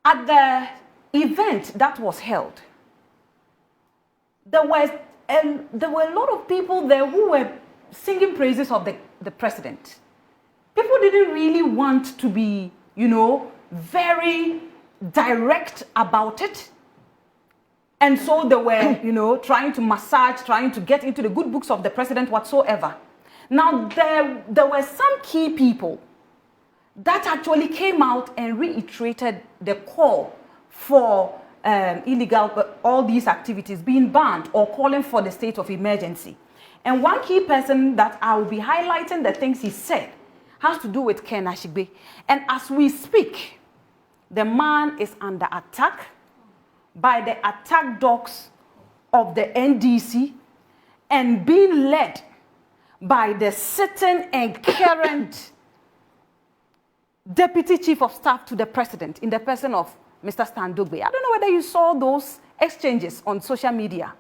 at the event that was held, there were a lot of people there who were singing praises of the president. People didn't really want to be, very direct about it. And so they were, trying to massage, trying to get into the good books of the president whatsoever. Now, there were some key people that actually came out and reiterated the call for all these activities being banned or calling for the state of emergency. And one key person that I will be highlighting the things he said has to do with Ken Ashigbey. And as we speak, the man is under attack by the attack dogs of the NDC and being led by the sitting and current Deputy Chief of Staff to the President in the person of Mr. Dogbe. I don't know whether you saw those exchanges on social media.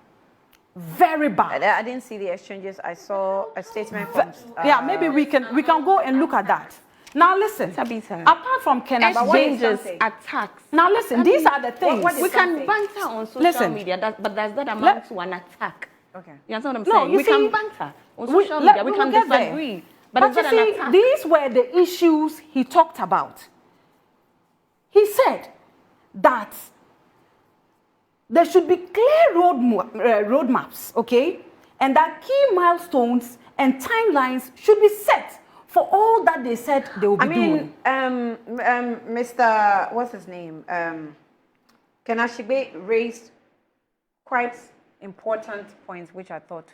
Very bad. I didn't see the exchanges. I saw a statement from... yeah, maybe we can go and look at that. Now listen, apart from exchanges, attacks. Now listen, these are the things. We can banter on social media, but does that amount to an attack? Okay. You understand what I'm saying? We can banter on social media, we can disagree. But you see, these were the issues he talked about. He said that there should be clear roadmaps, okay? And that key milestones and timelines should be set for all that they said they will be doing. Mr. What's his name? Ken Ashigbey raised quite important points, which I thought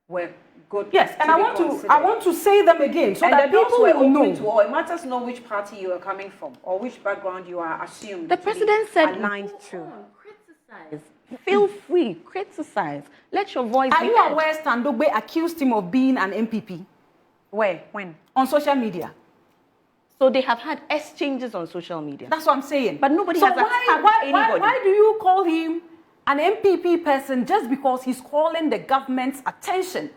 were good. Yes, and I want to say them again so that people will know. It matters to know which party you are coming from or which background you are assumed. The president said aligned to. Criticize. Feel free, criticize. Let your voice be heard. Are you aware Dogbe accused him of being an MPP? Where? When? On social media. So they have had exchanges on social media. That's what I'm saying. But nobody has attacked anybody. Why do you call him an MPP person just because he's calling the government's attention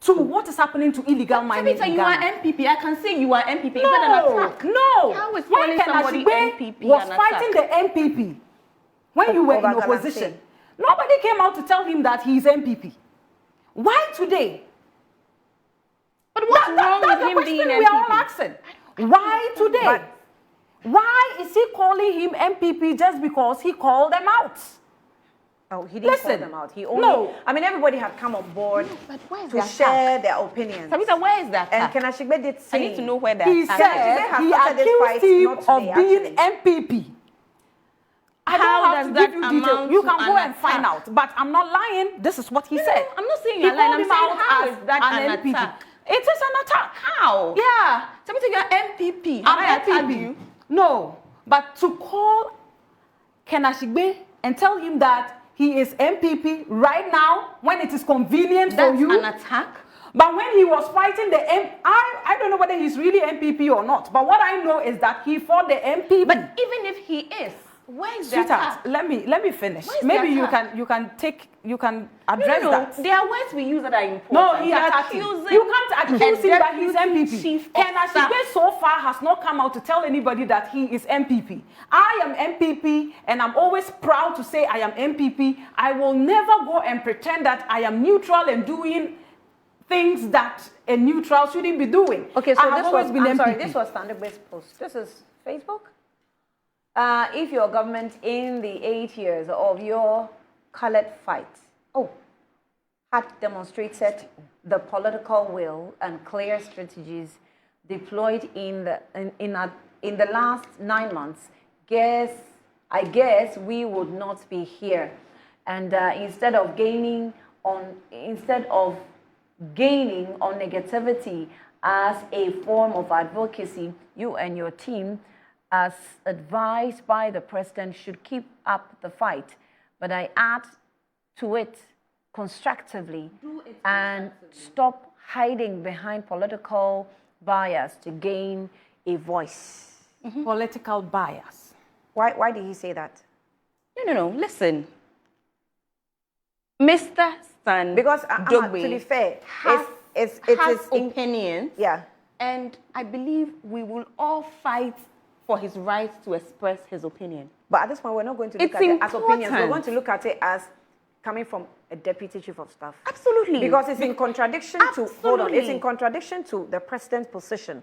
to what is happening to illegal mining in Ghana? You are MPP. I can say you are MPP. Is that an attack? No. How is calling somebody MPP was an fighting the MPP when you were in opposition. Galamsey. Nobody came out to tell him that he's MPP. Why today? But what's wrong with him being MPP? We are all asking. Why today? Why is he calling him MPP just because he called them out? Oh, he didn't call them out. He only... I mean, everybody had come on board to share their opinions. Samita, where is that? And Ken Ashigbey did say... I need to know where that he said he accused him of being MPP. How does that amount You can go and find out. But I'm not lying. This is what he said. I'm not saying you're lying. I'm saying how is that an MPP. attack? It is an attack. How? Yeah. Samita, you're MPP. I'm MPP. No. But to call Ken Ashigbey and tell him that he is MPP right now when it is convenient for you. That's an attack. But when he was fighting the I don't know whether he's really MPP or not. But what I know is that he fought the MPP. But even if he is, where is the attack? Let me finish. Maybe you can address that. There are words we use that are important. No, he accusing. You can't accuse him that he's MPP. Ken Ashigbey so far has not come out to tell anybody that he is MPP. I am MPP, and I'm always proud to say I am MPP. I will never go and pretend that I am neutral and doing things that a neutral shouldn't be doing. Okay, so this was Dogbe's post. This is Facebook. If your government in the 8 years of your colored fight, had demonstrated the political will and clear strategies deployed in the last 9 months, I guess we would not be here. And instead of gaining on negativity as a form of advocacy, you and your team, as advised by the president, should keep up the fight. But I add to it constructively and stop hiding behind political bias to gain a voice. Political bias. Why did he say that? No. Listen. Mr. Stan because Dogbe, to be fair, has opinions. Yeah. And I believe we will all fight for his right to express his opinion. But at this point, we're not going to look It's at it as opinions. We're important. going to look at it as coming from a deputy chief of staff. Absolutely. Because it's in contradiction to, hold on, it's in contradiction to the president's position.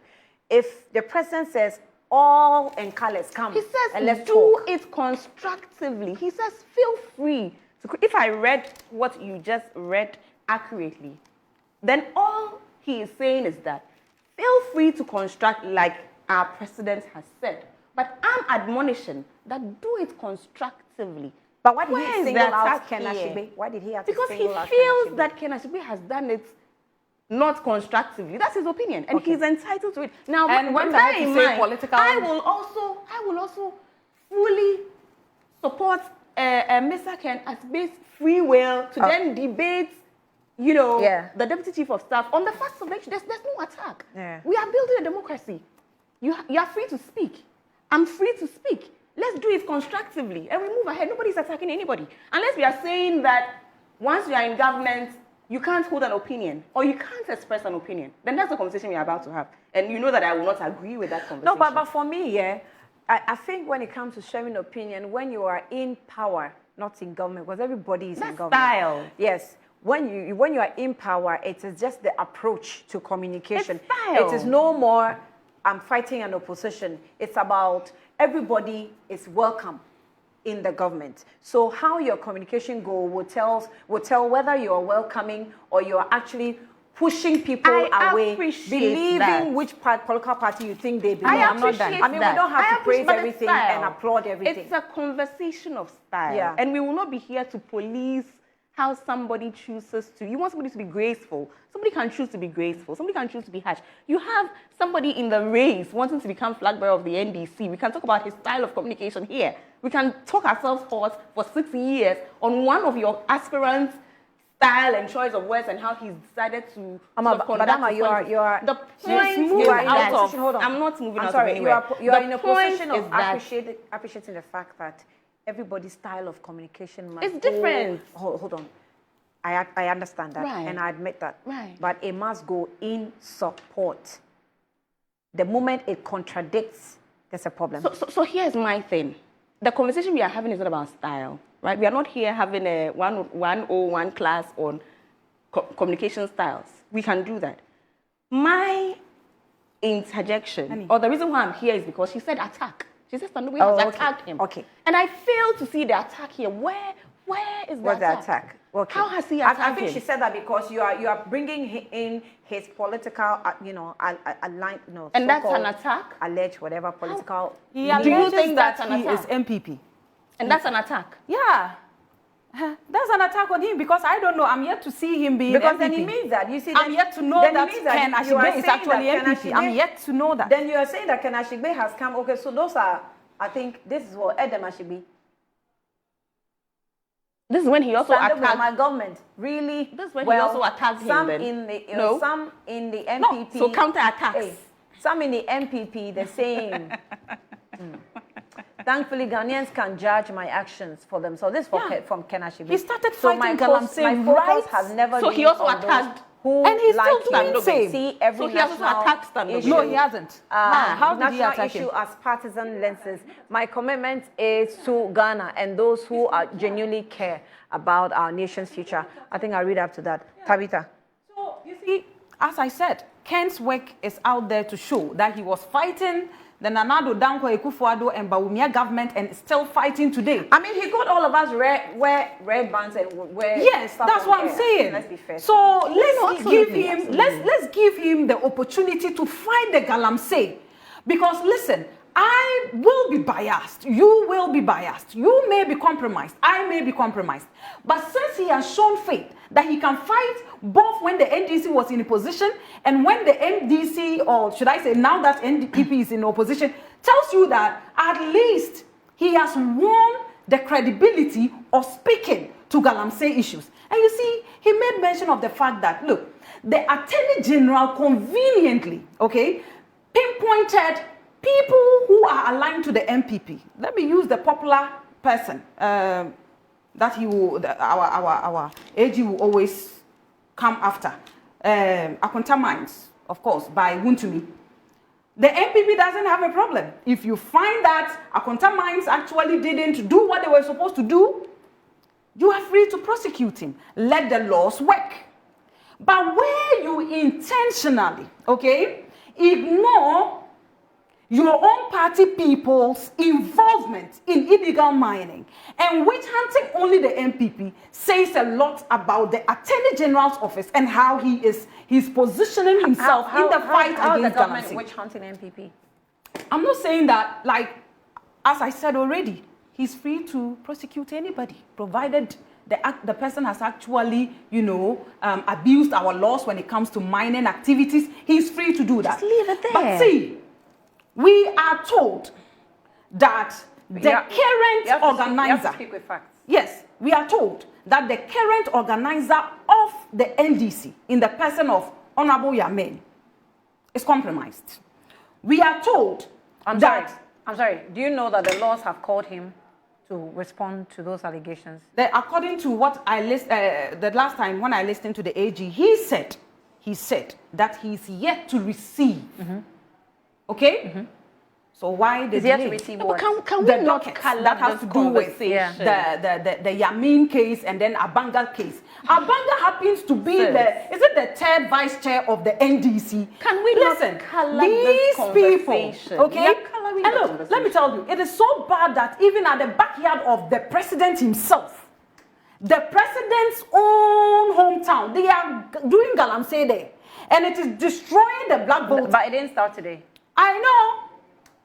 If the president says, all and colors come, He says, and let's do talk. it constructively. He says, feel free. If I read what you just read accurately, then all he is saying is that feel free to construct like our president has said. But I'm admonishing that do it constructively. But why did Where he is single the out attack Ken here? Ashigbey? Why did he have Because to he single out feels Ken Ashigbey? that Ken Ashigbey has done it not constructively. That's his opinion, and he's entitled to it. Now, And when bear I in say mind, political- I will also fully support Mr. Ken Ashigbey's free will to then debate, the deputy chief of staff on the facts of the issue. There's no attack. Yeah. We are building a democracy. You are free to speak. I'm free to speak. Let's do it constructively and we move ahead. Nobody's attacking anybody. Unless we are saying that once you are in government, you can't hold an opinion or you can't express an opinion. Then that's the conversation we are about to have. And you know that I will not agree with that conversation. No, but for me, I think when it comes to sharing opinion, when you are in power, not in government, because everybody is in That's government. style. Yes. When you are in power, it is just the approach to communication. It's style. It is no more, I'm fighting an opposition. It's about everybody is welcome in the government. So how your communication go will tell whether you're welcoming or you're actually pushing people I away, appreciate believing that. which political party you think they belong. I I'm not done. appreciate I mean, that. we don't have I to praise appreciate- but it's everything style. and applaud everything. It's a conversation of style. Yeah. And we will not be here to police how somebody chooses to. You want somebody to be graceful. Somebody can choose to be graceful. Somebody can choose to be harsh. You have somebody in the race wanting to become flag bearer of the NDC. We can talk about his style of communication here. We can talk ourselves hot for 6 years on one of your aspirants' style and choice of words and how he's decided to. Madam, you are The point moving is out that of- hold on. I'm not moving I'm out sorry, of anywhere. you are The in a point position of is that appreciating the fact that everybody's style of communication must It's different. Hold on. I understand that, Right. and I admit that. Right. But it must go in support. The moment it contradicts, there's a problem. So here's my thing. The conversation we are having is not about style, right? We are not here having a 101 class on communication styles. We can do that. My interjection, or the reason why I'm here is because she said attack. She said we have to attack him. Okay. And I fail to see the attack here. Where is the What's the attack? attack? Okay. How has he attacked I think him? she said that because you are bringing in his political, And that's so-called an attack? Alleged whatever political. He Do you alleges think that that's an he is attack? MPP. And that's an attack. Yeah. That's an attack on him because I don't know. I'm yet to see him being Because MPP. then he means that. You see, I'm yet to know then it that means Ken you are Ashigbey is saying actually that Ken MPP. I'm Ashigbey- yet to know that. Then you are saying that Ken Ashigbey has come. Okay, so those are, I think, this is what Edem Ashigbey. This is when he also Standing with attacked. my government, really. This is when he also attacked him Some then. in the No? some in the MPP. So counter-attacks. Hey, some in the MPP, they're saying. Thankfully, Ghanaians can judge my actions for them. So this from Ken Ashigbey. He started so my fighting focus, Galamsey, my focus right? has never So been he also on those attacked- who And he's still like doing him. same. See every So he has also national attacked Stand-Up. issue, No, he hasn't. How did he national attack him? issue as partisan lenses. My commitment is to Ghana and those who are genuinely care about our nation's future. I think I'll read up to that. Tabitha. So, you see, as I said, Ken's work is out there to show that he was fighting the Nana Addo Dankwa Akufo-Addo and Bawumia government and is still fighting today. I mean, he got all of us wear red bands and wear. Yes, stuff that's on what I'm air. saying. Let's be fair. So let's give absolutely, him absolutely. let's give him the opportunity to fight the Galamsey. Because listen, I will be biased. You will be biased. You may be compromised. I may be compromised. But since he has shown faith that he can fight both when the NDC was in opposition and when the NDC, or should I say now that NDP is in opposition, tells you that at least he has won the credibility of speaking to Galamsey issues. And you see, he made mention of the fact that, look, the Attorney General conveniently, okay, pinpointed people who are aligned to the MPP. Let me use the popular person that he will, our AG will always come after. Akonta Mines, of course, by Wuntumi. The MPP doesn't have a problem. If you find that Akonta Mines actually didn't do what they were supposed to do, you are free to prosecute him. Let the laws work. But where you intentionally, okay, ignore your own party people's involvement in illegal mining and witch hunting only the MPP says a lot about the Attorney General's office and how he's positioning himself in the fight against the government Galamsey. witch hunting MPP? I'm not saying that, like, as I said already, he's free to prosecute anybody, provided the person has actually, abused our laws when it comes to mining activities. He's free to do that. Just leave it there. But see, we are told that the current organizer... You have to speak with facts. Yes, we are told that the current organizer of the NDC, in the person of Honorable Yamin, is compromised. We are told I'm sorry. Do you know that the laws have called him to respond to those allegations? That according to what I the last time when I listened to the AG, he said that he's yet to receive. Okay? So why the He's yet to delay? receive But what? can The we not dockets color that has this to do with conversation? the Yamin case and then Abanga case. Abanga happens to be Sis. the third vice chair of the NDC. Can we listen? not color These this people, conversation? okay? We are coloring And the look, let me conversation. tell you, it is so bad that even at the backyard of the president himself, the president's own hometown, they are doing Galamsey there, and it is destroying the black vote. But it didn't start today. I know.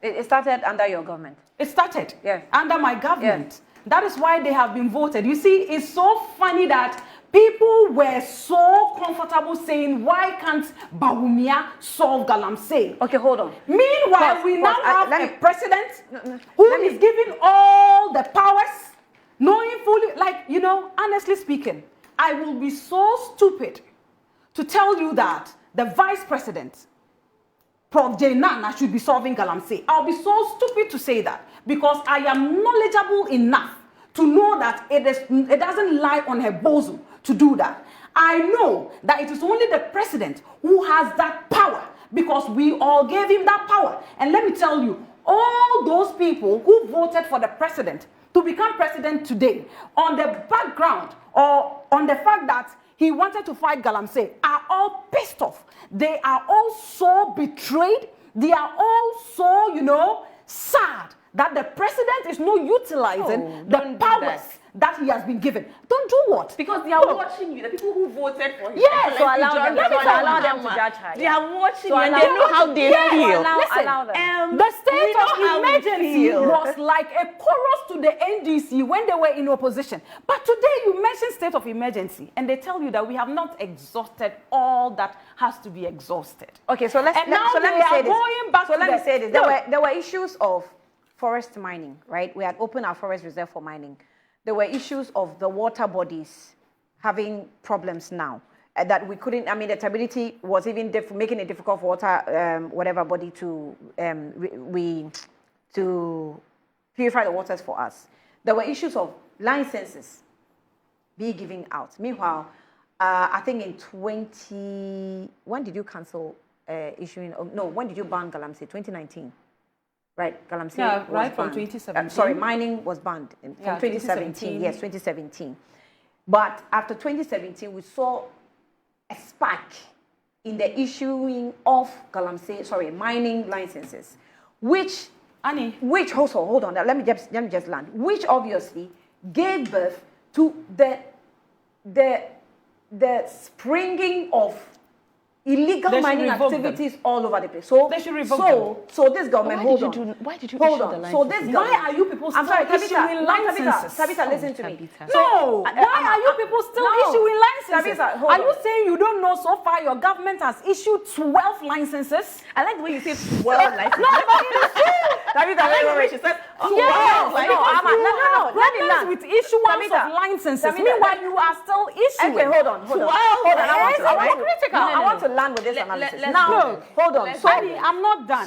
It started under your government. It started Yes. under my government. That is why they have been voted. You see, it's so funny that people were so comfortable saying, why can't Bawumia solve Galamsey? Okay, hold on. Meanwhile, Pause, we pause. now have Let a me- president no, who let me- is giving all the powers, knowing fully, honestly speaking, I will be so stupid to tell you that the vice president, Prof. J. Nana, should be solving Galamsey. I'll be so stupid to say that because I am knowledgeable enough to know that it doesn't lie on her bosom to do that. I know that it is only the president who has that power because we all gave him that power. And let me tell you, all those people who voted for the president to become president today on the background or on the fact that he wanted to fight Galamsey are all pissed off. They are all so betrayed. They are all so, sad that the president is not utilizing the don't do powers that he has been given. Don't do what? Because they are Look, watching you. The people who voted for him. Yes, so allow John them- Dramani so allow them to Mahama. judge her, They yeah. are watching So you and allow they them know to- how they Yes, feel. allow them. the state we know of how we emergency feel. was like a chorus to the NDC when they were in opposition. But today you mention state of emergency and they tell you that we have not exhausted all that has to be exhausted. Okay, so let And now me they say are this. going back So to let me the- say this. Look. There were issues of forest mining, right? We had opened our forest reserve for mining. There were issues of the water bodies having problems now that we couldn't. I mean, the turbidity was even making it difficult for water, whatever body to to purify the waters for us. There were issues of licenses be giving out. Meanwhile, I think in when did you cancel issuing? No, when did you ban Galamsey? 2019. Right, Galamsey Yeah, was right from banned. 2017. Sorry, mining was banned from Yeah, 2017. Yes, 2017. But after 2017, we saw a spike in the issuing of mining licenses, which Annie. hold on, let me just land. Which obviously gave birth to the springing of illegal They should mining revoke them. activities all over the place. So They should revoke so this government, Why did you hold issue on. the So this licenses? government, Why are you people I'm still sorry, issuing licenses? Tabitha, listen to me. Tabitha. No, why are you people still issuing licenses? Tabitha, hold Are you on. saying you don't know so far your government has issued 12 licenses? I like the way you say 12 licenses. No, but it is true. Tabitha, wait. She said, Yes, no, because Amma, you no, have let me problems land. with issuance Tabitha, of licenses. Tabitha, Meanwhile, you are still issuing. Okay, hold on. Well, I want to land with this analysis. Now, Look, hold on. Annie, I'm not done.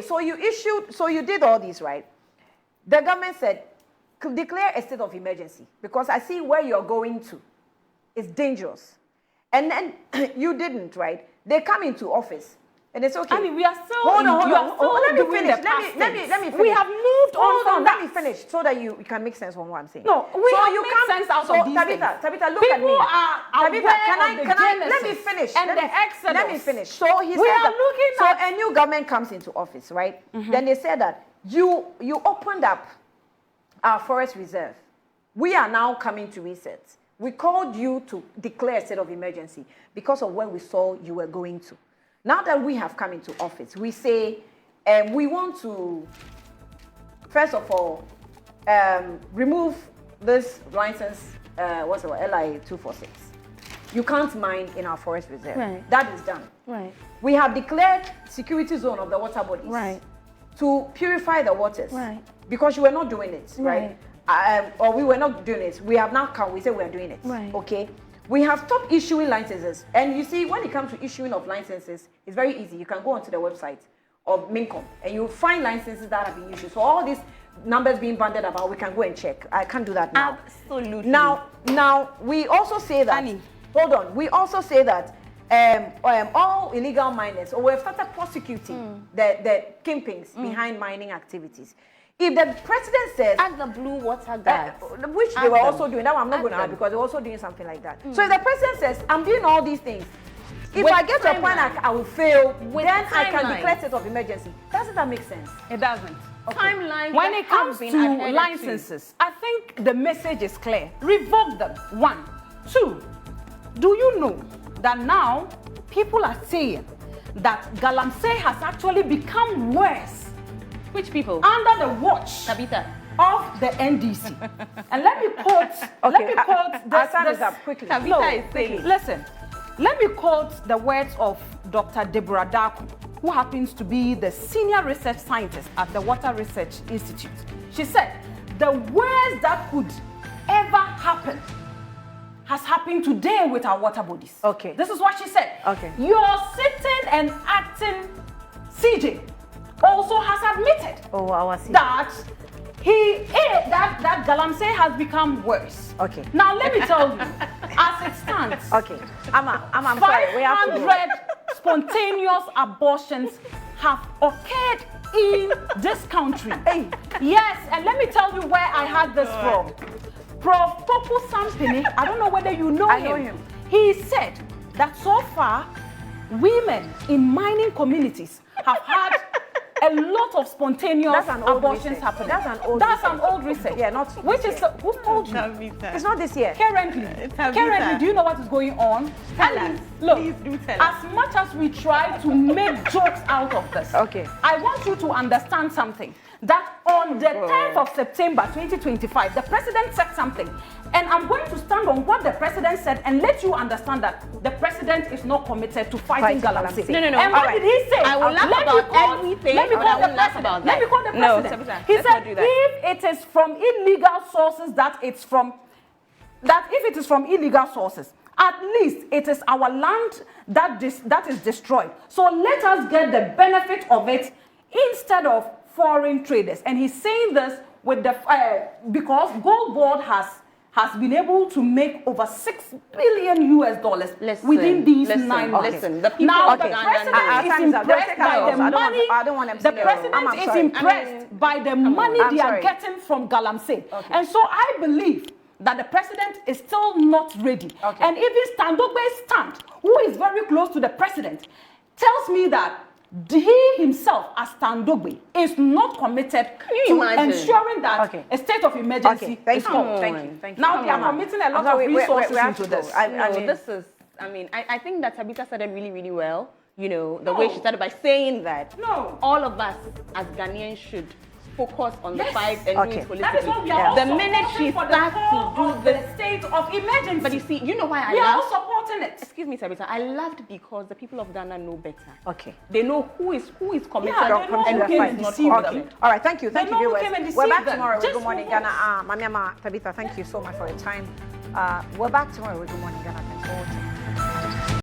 So you did all this, right? The government said, declare a state of emergency because I see where you're going to. It's dangerous. And then you didn't, right? They come into office And it's okay. I mean, we are still. Hold on. Let me finish. Let me finish. We have moved on from Let that. me finish so that you can make sense of what I'm saying. No, we have made sense out of these things. Tabitha, look at me. People are aware can I let me genesis finish? and let the me, exodus. Let me finish. So he We said are that, looking so at- a new government comes into office, right? Then they said that you opened up our forest reserve. We are now coming to reset. We called you to declare a state of emergency because of where we saw you were going to. Now that we have come into office, we say we want to, first of all, remove this license, what's it, LI 246. You can't mine in our forest reserve. Right. That is done. Right. We have declared security zone of the water bodies. Right. To purify the waters. Right. Because you were not doing it, right? Or we were not doing it. We have now come, we say we are doing it. Right. Okay. We have stopped issuing licenses. And you see, when it comes to issuing of licenses, it's very easy. You can go onto the website of Mincom and you'll find licenses that have been issued. So all these numbers being banded about, we can go and check. I can't do that now. Absolutely. Now we also say that. Annie. Hold on. We also say that all illegal miners, or we've started prosecuting the kingpins behind mining activities. If the president says, Ask the blue water guards. which they Ask were them. also doing, that one I'm not Ask going to add them. because they're also doing something like that. So if the president says, I'm doing all these things, if With I get to a point timeline. I will fail, With then I can timeline. declare state of emergency. Doesn't that make sense? It doesn't. Timeline. When that it comes have been to adhered licenses, I think the message is clear. Revoke them. 1. 2. Do you know that now people are saying that Galamsey has actually become worse Which people? under the watch Tabitha. of the NDC? And let me quote. Our time is up quickly. Tabitha is saying. Listen, let me quote the words of Dr. Deborah Daku, who happens to be the senior research scientist at the Water Research Institute. She said, the worst that could ever happen has happened today with our water bodies. Okay. This is what she said. Okay. Your sitting and acting CJ also has admitted Oh, our CJ. that that Galamsey has become worse. Okay. Now let me tell you, as it stands, Okay. I'm sorry. We have to go. 500 spontaneous abortions have occurred in this country. Hey. Yes, and let me tell you where I had this from. Prof. Poku Sampini, I don't know whether you know I him. know him. He said that so far, women in mining communities have had a lot of spontaneous That's an old abortions research. happening. That's an old That's research. an old research. Yeah, not which this is year. who told you? Tabitha. It's not this year. Currently, do you know what is going on? Tell Ali, us. look, Please do tell us. as much as we try to make jokes out of this, Okay. I want you to understand something. That on the 10th of September 2025, the president said something. And I'm going to stand on what the president said and let you understand that the president is not committed to fighting Galamsey. No. And what did he say? I will laugh Let me about quote- everything, Let me but quote I the won't laugh president. about Let me that. quote the No, president. Tabitha, He let's said, not do that. if it is from illegal sources, if it is from illegal sources, at least it is our land that is destroyed. So let us get the benefit of it instead of foreign traders. And he's saying this with the because Gold Board has been able to make over $6 billion within these 9 months. Listen, the people Now of the Ghana president and is time is up. They'll impressed take by our the votes. money. I don't want them to The say, president I'm is sorry. impressed by the money I'm they are sorry. getting from Galamsey. And so I believe that the president is still not ready. Okay. And even Dogbe's stand, who is very close to the president, tells me that he himself, as Dogbe, is not committed you to imagine? ensuring that Okay. a state of emergency Okay, thank is you. called. Thank you. Now they are Come on. committing a I'm lot sorry, of we resources have into to go. this. I mean, this is, I think that Tabitha said it really, really well. You know, the way she started by saying that No. all of us as Ghanaians should focus on the Yes. fight and Okay. do it politically. That is what we are Yeah. also The minute she supporting for the starts call to do of this, the state of emergency. but you see, you know why I we are all laughed? supporting it. Excuse me, Tabitha. I laughed because the people of Ghana know better. Okay. They know who is committed Yeah, they know and who who came is and not deceived them. committed. All right, thank you. Thank They you, know who viewers. came and We're back deceived them. tomorrow with Just Good Morning for Ghana. Mamiama, Tabitha, thank you so much for your time. We're back tomorrow with Good Morning Ghana. Thanks for watching.